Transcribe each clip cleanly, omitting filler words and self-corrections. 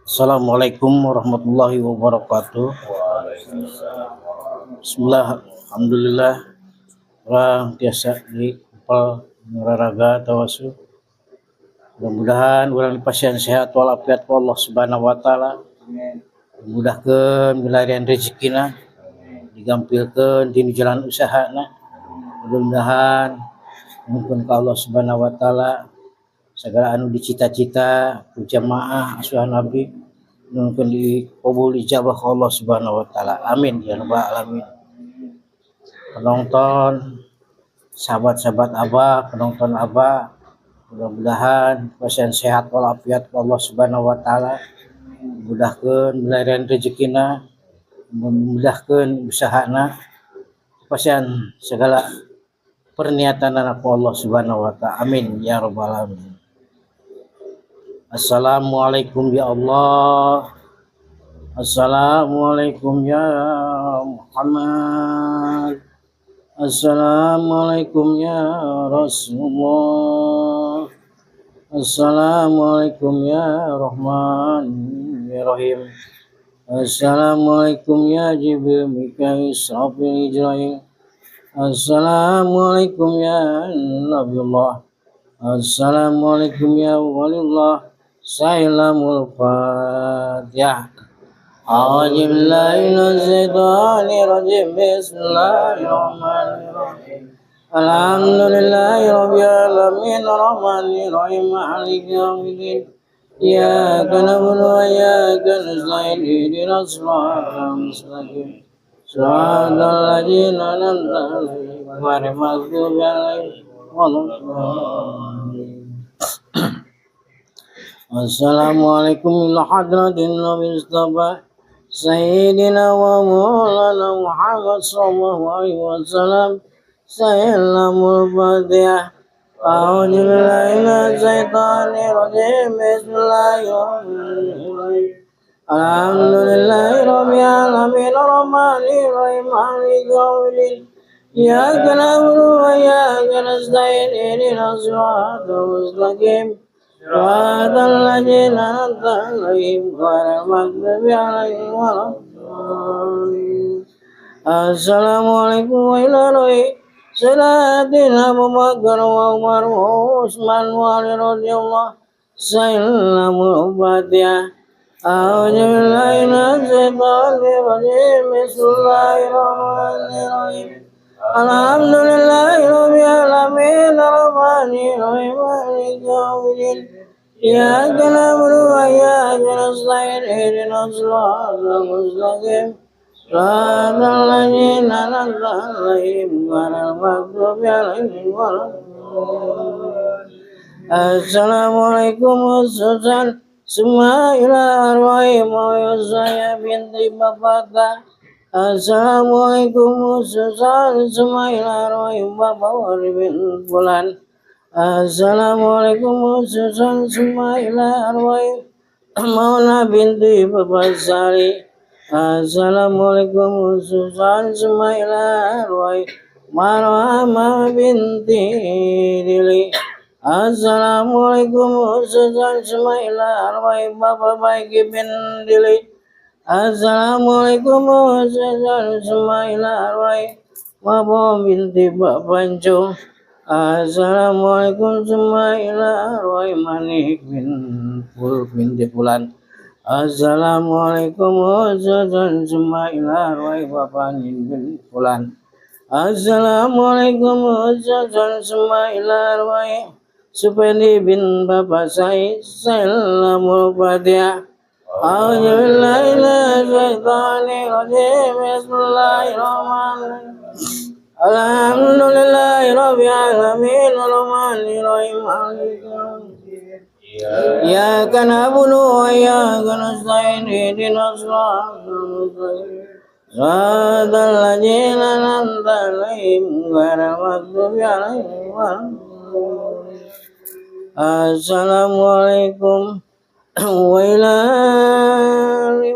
Assalamualaikum warahmatullahi wabarakatuh. Bismillah, alhamdulillah. Orang biasa di kupal olahraga tawasul. Mudah-mudahan orang pasien sehat walafiat ku Allah Subhanahu wa taala. Mudahkeun milarian rezekina, digampilkeun di jalan usahana. Mudah-mudahan nuhun ka Allah Subhanahu wa taala segala anu dicita-cita ku jamaah asuhan Nabi nuhun dikabul ijabah Allah Subhanahu wa taala. Amin ya rabbal alamin. Penonton, sahabat-sahabat Abah, penonton Abah, mudah-mudahan pasien sehat walafiat Allah Subhanahu wa taala. Mudahkeun milarian rezekina, memudahkeun usahana, pasien segala perniatan anak Allah Subhanahu wa taala. Amin ya rabbal alamin. Assalamualaikum ya Allah. Assalamualaikum ya Muhammad. Assalamualaikum ya Rasulullah. Assalamualaikum ya Rahman ya Rahim. Assalamualaikum ya Jibril Mikail Israfil Ijrail. Assalamualaikum ya Nabiullah. Assalamualaikum ya Walillah. Salamul Fatihah. A'udzu billahi minasy syaithanir rajim. Bismillahirrahmanirrahim. Alhamdulillahi rabbil alamin arrahmanir rahim maliki yaumiddin. Iyyaka na'budu wa iyyaka nasta'in ihdinas siratal mustaqim. Shiratal ladzina an'amta 'alaihim ghairil maghdubi 'alaihim waladdallin. Assalamualaikum ila hadratin Nabi Mustafa Sayyidina wa Maulana Muhammad sallallahu alaihi wasallam. Salamul Fatihah. A'udzu billahi minasy syaithanir rajim. Bismillahirrahmanirrahim. Alhamdulillahi rabbil alamin arrahmanir rahim maliki yaumiddin. Iyyaka na'budu wa iyyaka nasta'in ihdinas siratal mustaqim. Shiratal ladzina an'amta 'alaihim ghairil maghdubi 'alaihim waladdallin. Assalamualaikum warahmatullahi wabarakatuh. Sayyidina Abu Bakar wa Umar wa Utsman wa Ali radhiyallahu. Salamul Fatihah. A'udzu billahi minasy syaithanir rajim. Bismillahirrahmanirrahim. Alhamdulillahi rabbil alamin arrahmanir rahim maliki yaumiddin. Iyyaka na'budu wa iyyaka nasta'in ihdinas siratal mustaqim. Shiratal ladzina an'amta 'alaihim ghairil maghdubi 'alaihim waladdallin. Assalamualaikum warahmatullahi Bismillahirrahmanirrahim. Saya binti Bapak. Assalamualaikum warahmatullahi wabarakatuh. Bapak bin Bulan. Assalamualaikum warahmatullahi wabarakatuh. Mauna binti Bapak Sari. Assalamualaikum warahmatullahi wabarakatuh. Marwah binti Dili. Assalamualaikum warahmatullahi wabarakatuh. Bapak Baiki bin Dili. Assalamualaikum warahmatullahi wabarakatuh. Bapak binti Pak Panco. Assalamualaikum warahmatullahi wabarakatuh. Manik binti Bulan. Assalamualaikum warahmatullahi wabarakatuh. Bapak Nin bin Bulan. Assalamualaikum warahmatullahi wabarakatuh. Supendi bin Bapak Said. Salamul Fatihah. A'udzu billahi minasy syaithanir rajim. Bismillahirrahmanirrahim. Alhamdulillahi rabbil alamin arrahmanir rahim maliki yaumiddin. Iyyaka na'budu wa iyyaka nasta'in ihdinas siratal mustaqim. Shiratal ladzina an'amta 'alaihim ghairil maghdubi 'alaihim waladdallin. Assalamualaikum wa ilahi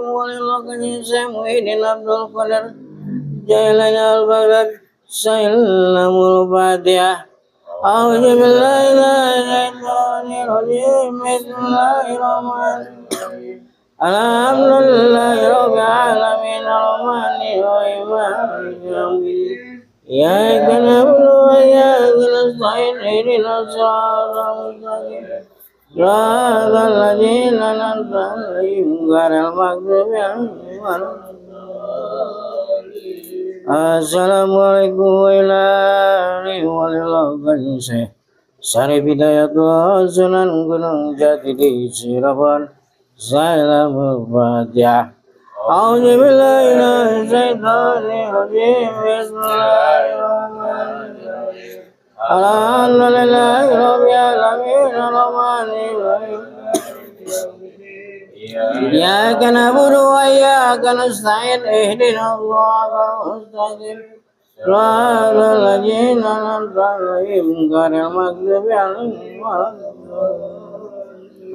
Muhyiddin Abdul Qadir Jailani Al-Baghdad. Salamul Fatihah. A'udzu billahi minasy syaithanir rajim. Bismillahirrahmanirrahim. Alhamdulillahirabbil alamin arrahmanir rahim maliki yaumiddin iyyaka na'budu wa iyyaka nasta'in ihdinas siratal mustaqim siratal ladzina an'amta 'alaihim ghairil maghdubi 'alaihim waladdallin. Assalamualaikum warahmatullahi wabarakatuh. Sari Bidayatul Sunan Gunung Jati di Cirebon. Salamul Fatihah. A'udzubillahi minasyaitonir rajim. Bismillahirrahmanirrahim. Alhamdulillahi rabbil alamin arrahmanir rahim. Iyyaka na'budu wa iyyaka nasta'in ihdinas siratal mustaqim siratal ladzina an'amta 'alaihim ghairil maghdubi 'alaihim waladdallin.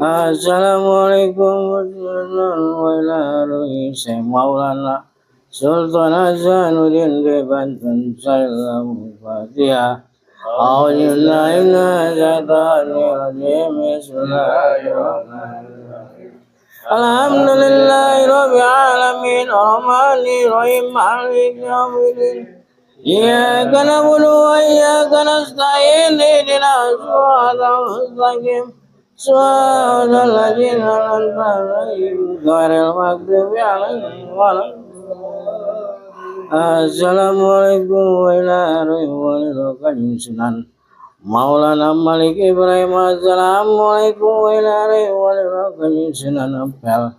Assalamualaikum warahmatullahi wabarakatuh. Saya Maulana Sultan Hasanuddin di Banten. Salamul Fatihah. A'udzubillahi minasyaitonir rajim. Bismillahirrahmanirrahim. Alhamdulillahirabbil alamin arrahmanir rahim maliki yaumiddin iyyaka na'budu wa iyyaka nasta'in ihdinas siratal mustaqim siratal ladzina an'amta 'alaihim ghairil maghdubi 'alaihim waladdallin. Assalamualaikum warahmatullahi wabarakatuh. Sunan Maulana Malik Ibrahim. Assalamualaikum warahmatullahi wabarakatuh. Sunan Ampel.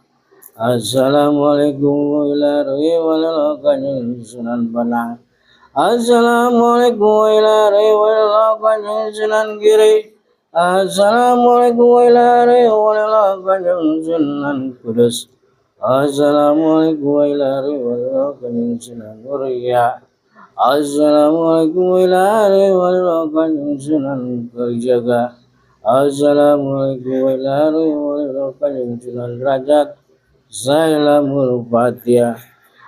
Assalamualaikum warahmatullahi wabarakatuh. Sunan Banang. Assalamualaikum warahmatullahi wabarakatuh. Sunan Giri. Assalamualaikum warahmatullahi wabarakatuh. Sunan Kudus. Assalamualaikum warahmatullahi wabarakatuh. Sunan Muria. Assalamualaikum warahmatullahi wabarakatuh. Sunan Kalijaga. Assalamualaikum warahmatullahi wabarakatuh. Sunan Derajat. Salamul Fatihah.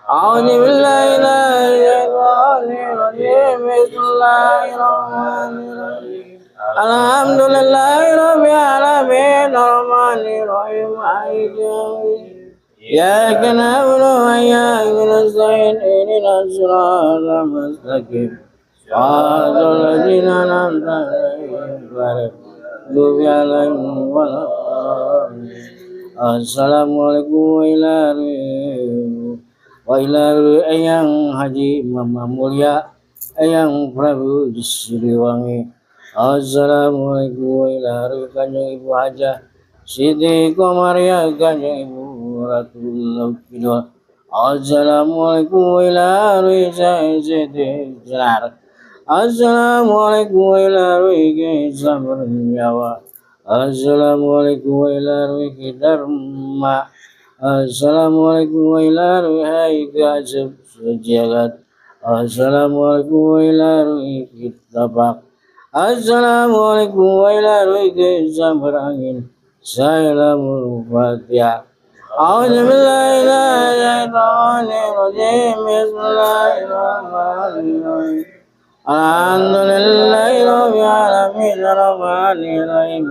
A'udzubillahi minasyaitonir rajim. Bismillahirrahmanirrahim. Alhamdulillahirabbil alamin arrahmanir rahim maliki yaumiddin iyyaka na'budu wa iyyaka nasta'in ihdinas siratal mustaqim siratal ladzina an'amta 'alaihim ghairil maghdubi 'alaihim waladdallin. Assalamualaikum warahmatullahi Eyang Haji Mama Mulia Eyang Prabu Siliwangi. Assalamualaikum warahmatullahi Kanjeng Ibu Hajah Siti Komaria Kanjeng Ibu Ratullah Kidul. Assalamualaikum warahmatullahi Siti Jelar. Assalamualaikum warahmatullahi Sabarnyawa. Assalamualaikum warahmatullahi Dharma. Assalamualaikum warahmatullahi Kasab Sejagat. Assalamualaikum warahmatullahi Kitabak. Assalamualaikum warahmatullahi wabarakatuh. Salamul Fatihah. A'udzubillahi minasyaitonir rajim. Bismillahirrahmanirrahim. Alhamdulillahirabbil alamin arrahmanir rahim.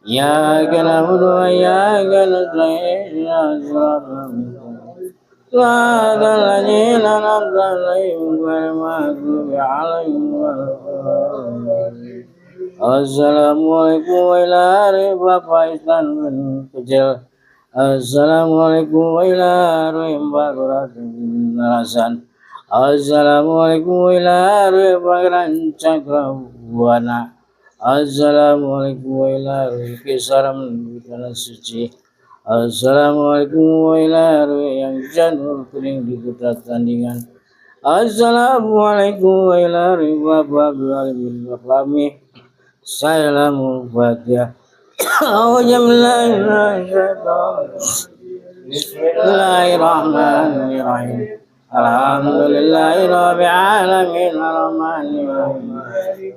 Iyyaka na'budu wa iyyaka nasta'in ihdinas siratal mustaqim siratal ladzina an'amta 'alaihim ghairil maghdubi 'alaihim waladdallin. Assalamualaikum warahmatullahi Bapak Istan kecil. Assalamualaikum warahmatullahi wabarakatuh. Narasan. Assalamualaikum warahmatullahi wabarakatuh. Cakrabuana. Assalamualaikum warahmatullahi kisaram tanah suci. Assalamualaikum warahmatullahi yang janur kuning di kota tandingan. Assalamualaikum warahmatullahi wabarakatuh. Salamul Fatihah. Bismillahirrahmanirrahim. Alhamdulillahirabbil alamin arrahmanir rahim.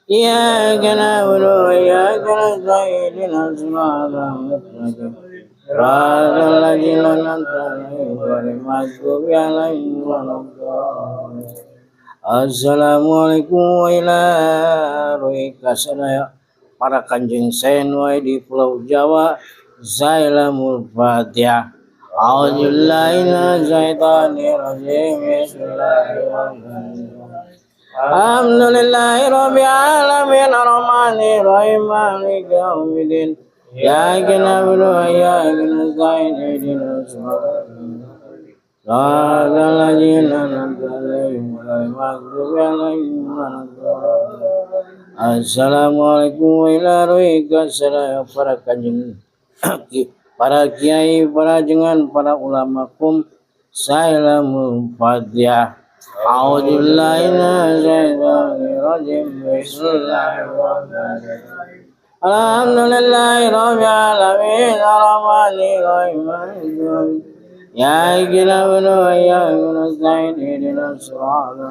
Iyyaka na'budu wa iyyaka nasta'in ihdinas siratal mustaqim siratal ladzina an'amta 'alaihim ghairil maghdubi 'alaihim waladdallin. Assalamualaikum warahmatullahi wabarakatuh. Para kanjeng senwai di Pulau Jawa, Zailamul Fatihah. A'udzubillahi minasyaitonir rajim. Bismillahirrahmanirrahim. Alhamdulillahi rabbil alamin arrahmanir rahim maliki yaumiddin. Iyyaka na'budu wa iyyaka nasta'in ihdinas siratal ladzina an'amta 'alaihim ghairil maghdubi 'alaihim waladdallin. Assalamualaikum warahmatullahi wabarakatuh. Para kanjeng, para kiai, para jenengan, para ulama kum, Zailamul Fatihah. A'udzubillahi minasyaitonir rajim. Bismillahirrahmanirrahim. Alhamdulillahi rabbil alamin arrahmanir rahim maliki yaumiddin. Iyyaka na'budu wa iyyaka nasta'in ihdinas siratal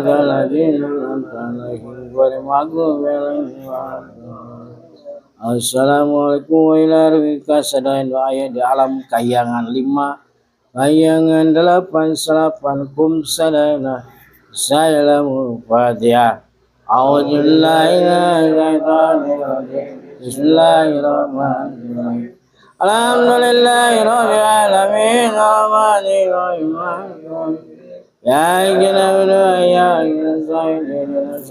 ladzina an'amta 'alaihim ghairil maghdubi 'alaihim waladdallin. Assalamualaikum warahmatullahi wabarakatuh. Ayat di alam kayangan 5, kayangan 8, salapan kum sadana. Zailamul Fatihah. A'udzubillahi minasyaitonir rajim. Bismillahirrahmanirrahim. Alhamdulillahi rabbil alamin arrahmanir rahim maliki yaumiddin. Iyyaka na'budu wa iyyaka nasta'in ihdinas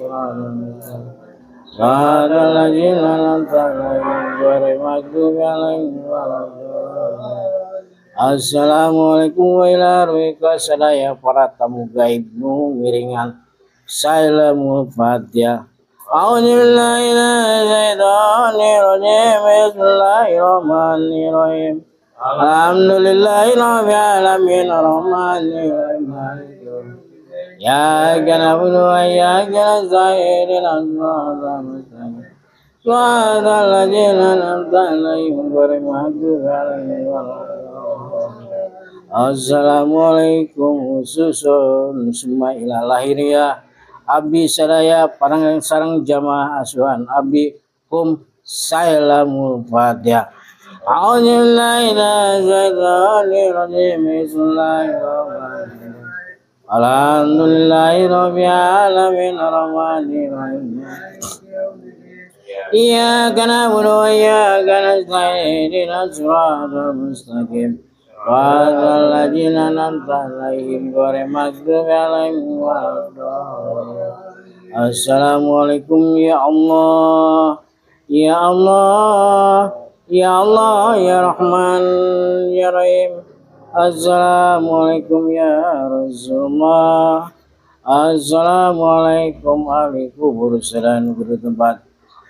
siratal ladzina an'amta 'alaihim ghairil maghdubi 'alaihim waladdallin. Assalamualaikum warahmatullahi wabarakatuh. Para tamu gaib nu miringan Zailamul Fatihah. A'udzubillahi minasyaitonir rajim. Bismillahirrahmanirrahim. Alhamdulillahi rabbil alamin arrahmanir rahim maliki yaumiddin. Iyyaka na'budu wa iyyaka nasta'in ihdinas siratal mustaqim. Siratal ladzina an'amta 'alaihim ghairil maghdubi 'alaihim waladdallin. Assalamualaikum susun Ismail lahiriah Abi sadaya parang sareng jamaah asuhan Abi kum Zailamul Fatihah. A'udzubillahi minasyaitonir rajim. Bismillahirrahmanirrahim. Alhamdulillahi rabbil alamin arrahmanir rahim. Iyyaka na'budu wa iyyaka nasta'in ihdinas siratal mustaqim. Siratal ladzina an'amta 'alaihim ghairil maghdubi 'alaihim waladdallin. Assalamualaikum ya Allah. Ya Allah. Ya Allah ya Rahman ya Rahim. Assalamualaikum ya Rasulullah. Assalamualaikum ahli kubur dan bertempat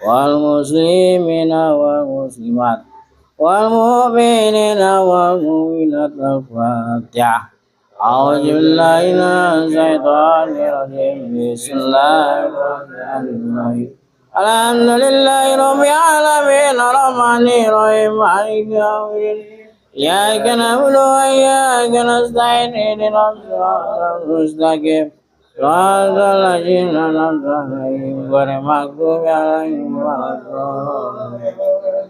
wal muslimina wal muslimat wal mu'minina wal mu'minat. Al-Fatihah. A'udzubillahi minasyaitonir rajim. Bismillahirrahmanirrahim. Alhamdulillahi rabbil alamin arrahmanir rahim maliki yaumiddin. Iyyaka na'budu wa iyyaka nasta'in ihdinas siratal mustaqim. Siratal ladzina an'amta 'alaihim ghairil maghdubi 'alaihim waladdallin.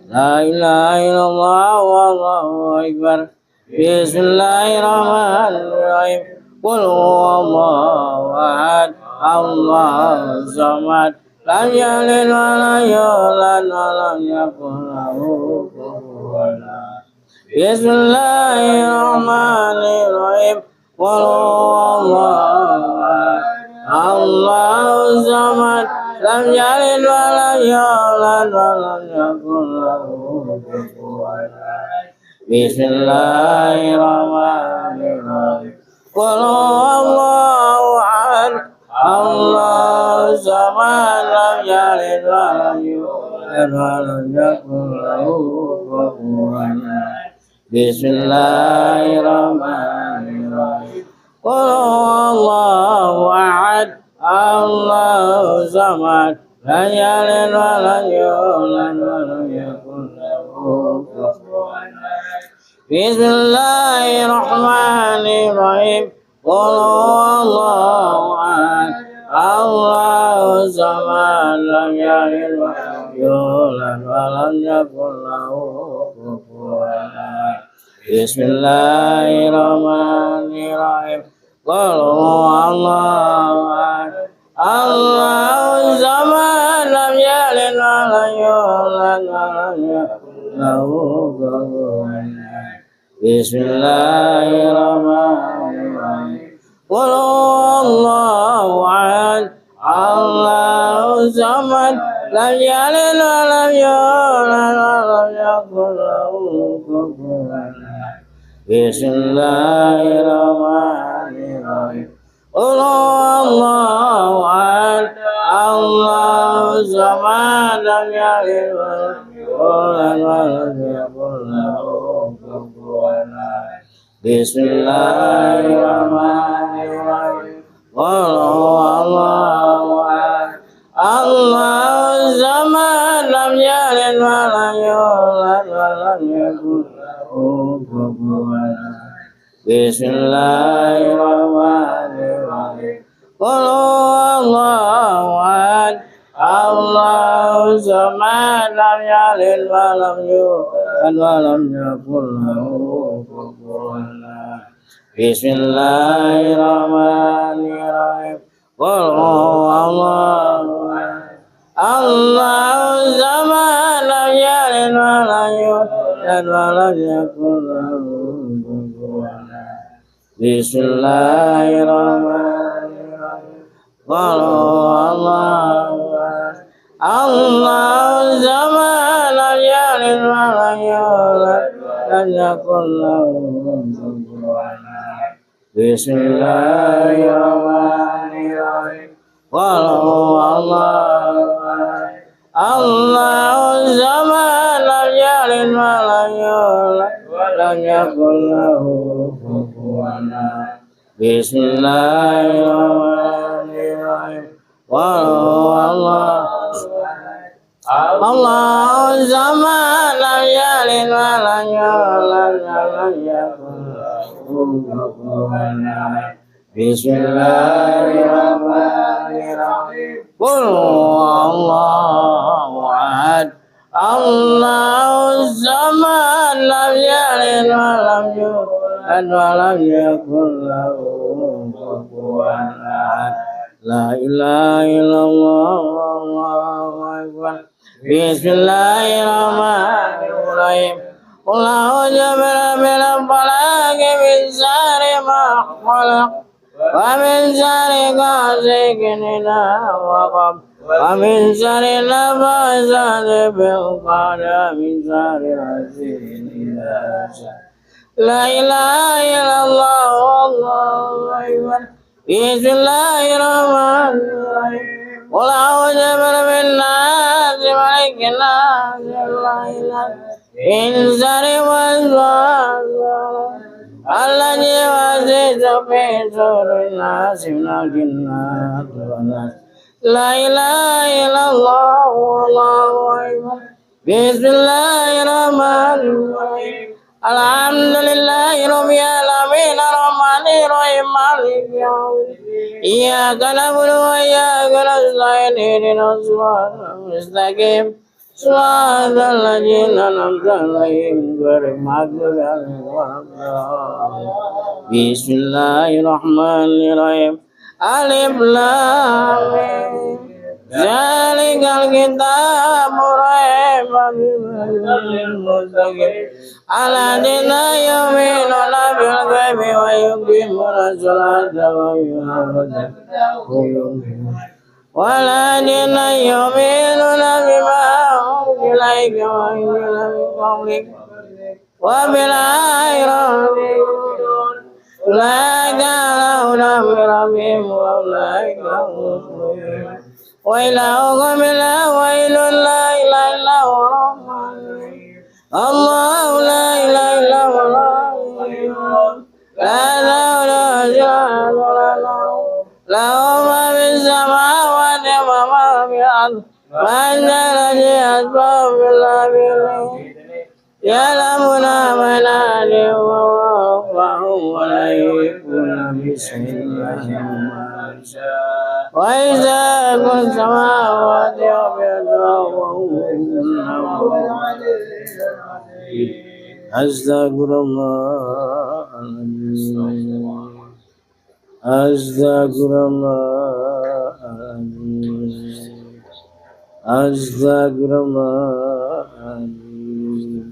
La ilaha illallah wallahu akbar. Bismillahirrahmanirrahim. Qul huwallahu ahad. Allahus samad. Lam yalid wa lam yulad wa lam yakul lahu kufuwan ahad. Bismillahirrahmanirrahim. Qul huwallahu ahad. Allahus samad. Lam yalid wa lam yulad wa lam yakul lahu kufuwan ahad. Bismillahirrahmanirrahim. Qul huwallahu ahad. Allahus samad. Lam yalid wa lam yulad wa lam yakul lahu kufuwan ahad. Bismillahirrahmanirrahim. Qul huwallahu ahad. Allahus samad. Lam yalid wa lam yulad wa lam yakul lahu kufuwan ahad. Bismillahirrahmanirrahim. Qul huwallahu ahad. Allahus samad. Lam yalid wa lam yulad wa lam yakul lahu kufuwan ahad. Bismillahirrahmanirrahim. Qul huwallahu ahad. Allahus samad. Lam yalid wa lam yulad wa lam yakul lahu kufuwan ahad. Bismillahirrahmanirrahim. Qul huwallahu ahad, Allahu samad, lam yalid wa lam yulad wa lam yakul lahu kufuwan ahad. Bismillahirrahmanirrahim. Qul huwallahu ahad, Allahu samad, lam yalid wa lam yulad wa lam yakul lahu kufuwan ahad. Bismillahirrahmanirrahim. Qul huwallahu ahad, Allahu samad, lam yalid wa lam yulad wa lam yakul lahu kufuwan ahad. Bismillahirrahmanirrahim. Qul huwallahu ahad, Allahu samad, lam yalid wa lam yulad wa lam yakul lahu kufuwan ahad. Bismillahirrahmanirrahim. Qul huwallahu ahad, Allahu samad, lam yalid wa lam yulad wa lam yakul lahu kufuwan ahad. Bismillahirrahmanirrahim. Qul huwallahu ahad, Allahu samad, lam yalid wa lam yulad wa lam yakul lahu kufuwan ahad. Bismillahirrahmanirrahim. Qul huwallahu ahad, Allahu samad, lam yalid wa lam yulad wa lam yakul lahu kufuwan ahad. Bismillahirrahmanirrahim. Qul huwallahu ahad, Allahu samad, lam yalid wa lam yulad wa lam yakul lahu kufuwan ahad. Bismillahirrahmanirrahim. Qul huwallahu ahad, Allahu samad, lam yalid wa lam yulad wa lam yakul lahu kufuwan ahad. La ilaha illallah, Allahu akbar. Bismillahirrahmanirrahim. Qul a'udzu birabbil falaq, min syarri ma khalaq, wa min syarri ghasiqin idza waqab, wa min syarri nafathati fil 'uqad, wa min syarri hasidin idza hasad. La ilaha illallah, Allahu akbar. Bismillahirrahmanirrahim. Qul a'udzu birabbin nas, malikin nas, ilahin nas, min syarri waswasil alladzi yuwaswisu fi sudurin nas, minal jinnati wan nas. La ilaha illallah, Allahu akbar. Bismillahirrahmanirrahim. Alhamdulillahi rabbil alamin, arrahmanir rahim, maliki yaumiddin. Iyyaka na'budu wa iyyaka nasta'in, ihdinas siratal mustaqim, siratal ladzina an'amta 'alaihim ghairil maghdubi 'alaihim waladdallin. Bismillahirrahmanirrahim. Alif lam mim. Zalikal kitabu raiba fihi mustaqim. Alladzina yu'minuna bil ghaibi wa yuqimuna sholata wa yu'minuna walladzina yu'minuna bima unzila ilayka wa unzila min qablik wa bil akhirati yu'minun. Ulaika ala hudan min rabbihim wa ulaika humul muflihun. Wa ilahukum ilahun la ilaha illa huwa ar-rahmanur rahim. Allahu la ilaha illa huwa al-hayyul qayyum. La hawla wa la quwwata lahu ma fis samawati wa ma fil ardi. Man alladhi yashfa'u billahi ya'lamuna ma yaliju wa huwa la yushriku bi shay'in. وإذا كنت السماوات أستغفر الله العظيم. أستغفر الله العظيم. أستغفر الله العظيم.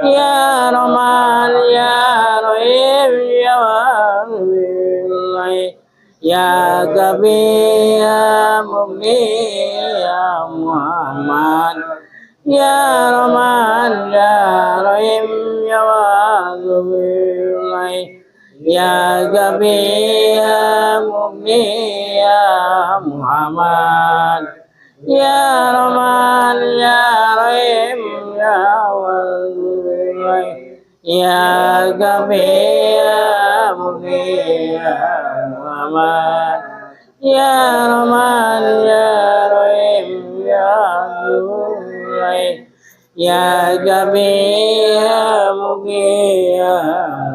Ya Rahman Ya Rahim Ya Wali Ya Kabir Ya Mugni Ya Muhammad Ya Rahman Ya Rahim Ya Wali Ya Kabir Ya Mugni Ya Muhammad Ya Rahman Ya Rahim Ya Wali Ya Kabir Ya Mugni Ya Muhammad Ya Rahman Ya Rahim Ya Wali Ya Kabir Ya Mugni Ya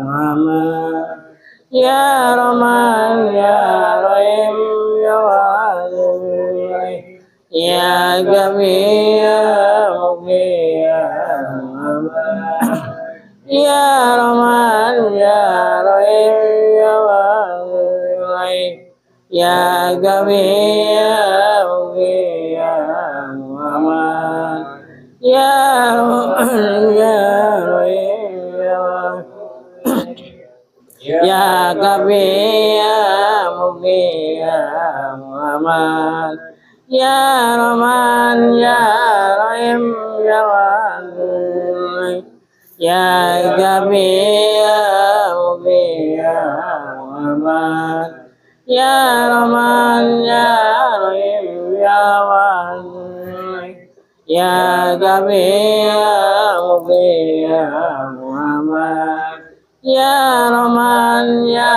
Muhammad Ya Rahman Ya Rahim Ya Wali Ya Kabir Ya Mugni Ya Muhammad Ya Rahman Ya Rahim Ya Wali Ya Kabir Ya Mugni Ya Muhammad Ya Rahman Ya Rahim Ya Wali Ya Kabir Ya Mugni Ya Muhammad Ya Rahman Ya Rahim Ya Wali Ya Kabir Ya Mugni Ya Muhammad Ya Rahman Ya Rahim Ya Wali Ya Kabir Ya Mugni Ya Muhammad Ya Rahman Ya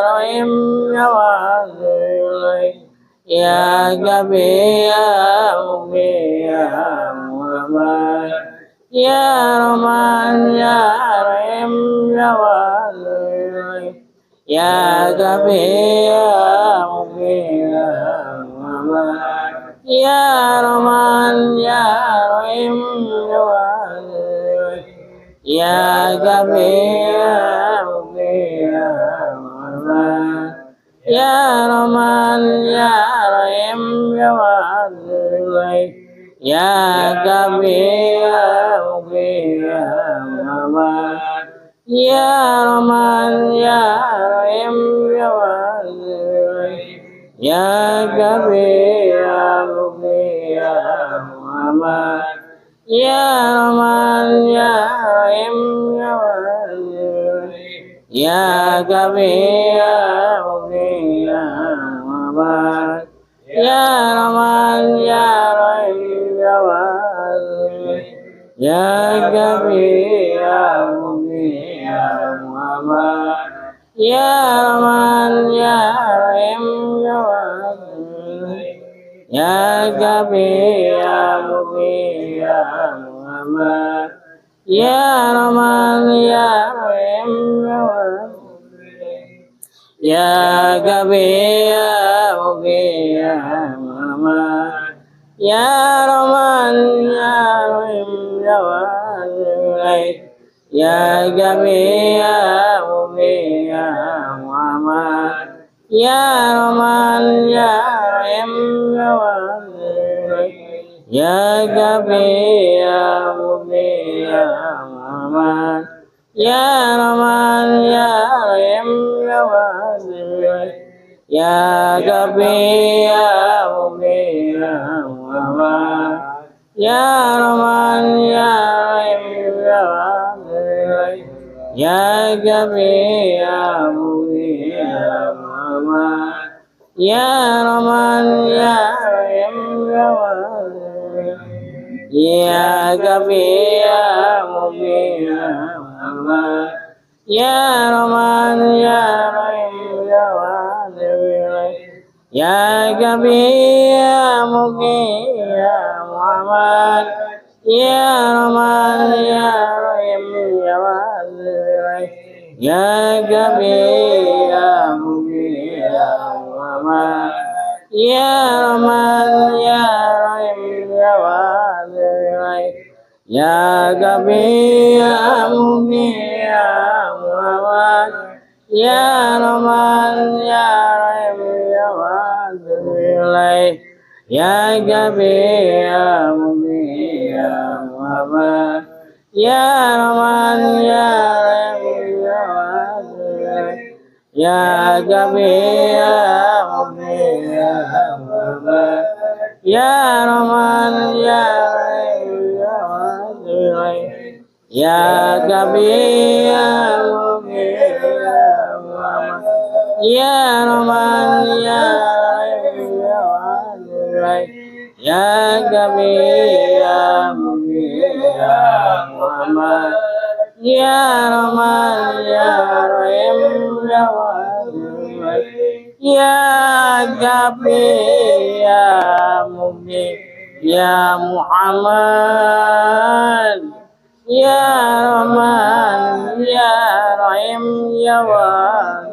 Rahim Ya Wali Ya Kabir Ya Mugni Ya Muhammad Ya Rahman Ya Rahim Ya Wali Ya Kabir Ya Mugni Ya Muhammad Ya Rahman Ya Rahim Ya Wali Ya Kabir Ya Mugni Ya Muhammad Ya Rahman Ya Rahim Ya Wali Ya Kabir Ya Mugni Ya Muhammad Ya Rahman Ya Rahim Ya Wali Ya Kabir Ya Mugni Ya Muhammad Ya Rahman Ya Rahim Ya Wali Ya Kabir Ya Mugni Ya Muhammad Ya Rahman Ya Rahim Ya Wali Ya Kabir Ya Mugni Ya Muhammad Ya Rahman Ya Rahim Ya Wali Ya Kabir Ya Mugni Ya Muhammad Ya Rahman Ya Rahim Ya Wali Ya Kabir Ya Mugni Ya Muhammad Ya Rahman Ya Rahim Ya Wali Ya Kabir Ya Mugni Ya Muhammad Ya Rahman Ya Rahim Ya Wali Ya Kabir Ya Mugni Ya Muhammad Ya Rahman Ya Rahim Ya Wali Ya Kabir Ya Mugni Ya Muhammad Ya Rahman Ya Rahim Ya Wali Ya Kabir Ya Mugni Ya Muhammad Ya Rahman Ya Rahim Ya Wali Ya Kabir Ya Mugni Ya Muhammad Ya Rahman Ya Rahim Ya Wali Ya Kabir Ya Mugni Ya Muhammad Ya Rahman Ya Rahim Ya Wali Ya Kabir Ya Mugni Ya Muhammad Ya Rahman Ya Rahim Ya Wali Ya Kabir Ya Mugni Ya Muhammad Ya Rahman Ya Rahim Ya Wali Ya Kabir Ya Mugni Ya Muhammad Ya Rahman Ya Rahim Ya Wahid Ya Gabi Ya Mubin Ya Wahid Ya Rahman Ya Rahim Ya Wahid Ya Gabi Ya Mubin Ya Wahid Ya Rahman Ya Rahim Ya Wahid Ya Gabi Ya Mubin Ya Muhammad Ya Rahman Ya Rahim Ya Wahid Ya Gabi Ya Mubin Ya Muhammad Ya Rahman Ya Rahim Ya Wahid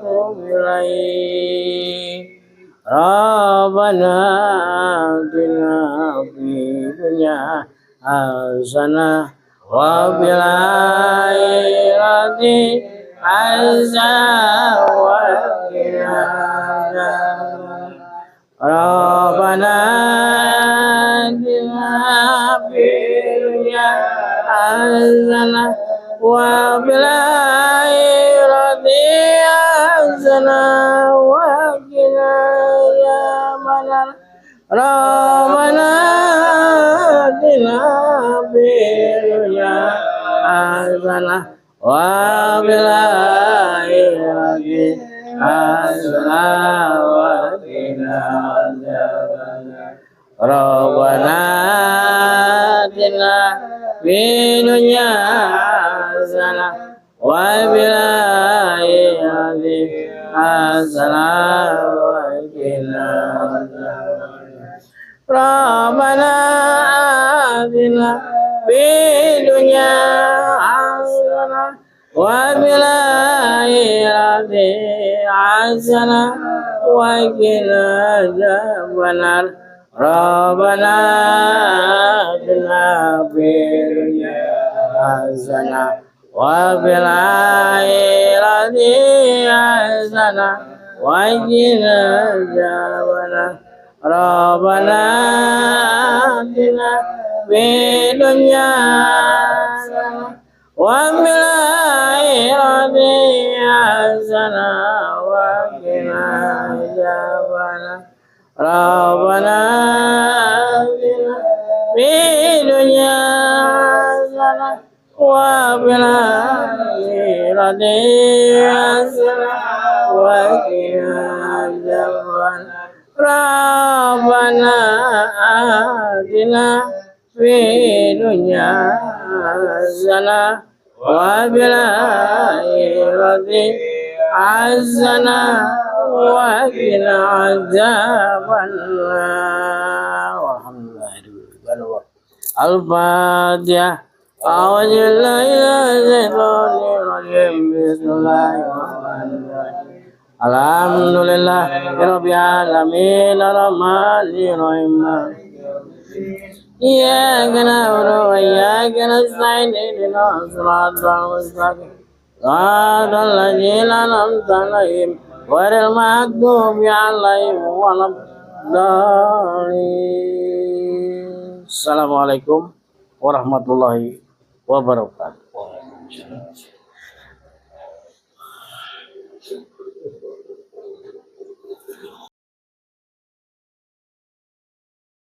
Rabbana atina fid dunya hasanah wa fil akhirati hasanah wa qina adzabannar. Rabbana atina fid dunya hasanah wa fil akhirati hasanah wa qina adzabannar. Rabbana atina fid dunya hasanah wa fil akhirati hasanah wa qina adzabannar. Rabbana atina fid dunya hasanah wa fil akhirati hasanah wa qina adzabannar. Rabbana atina fid dunya hasanah wa fil akhirati hasanah wa qina adzabannar. Rabbana atina fid dunya hasanah wa fil akhirati hasanah wa qina adzabannar. Rabbana atina fid dunya hasanah wa fil akhirati hasanah wa qina adzabannar. Rabbana atina fid dunya hasanah wa fil akhirati hasanah wa qina adzabannar. Rabbana atina fid dunya hasanah wa fil akhirati hasanah wa qina adzabannar. Alhamdulillah. Al-Fatihah. A'udzu billahi minasyaitonir rajim. Bismillahirrahmanirrahim. Alhamdulillah rabbil alamin arrahmanir rahim. Iyyaka na'budu wa iyyaka nasta'in ihdinas siratal mustaqim siratal ladzina an'amta 'alaihim ghairil maghdubi 'alaihim waladdallin. Assalamualaikum warahmatullahi wabarakatuh.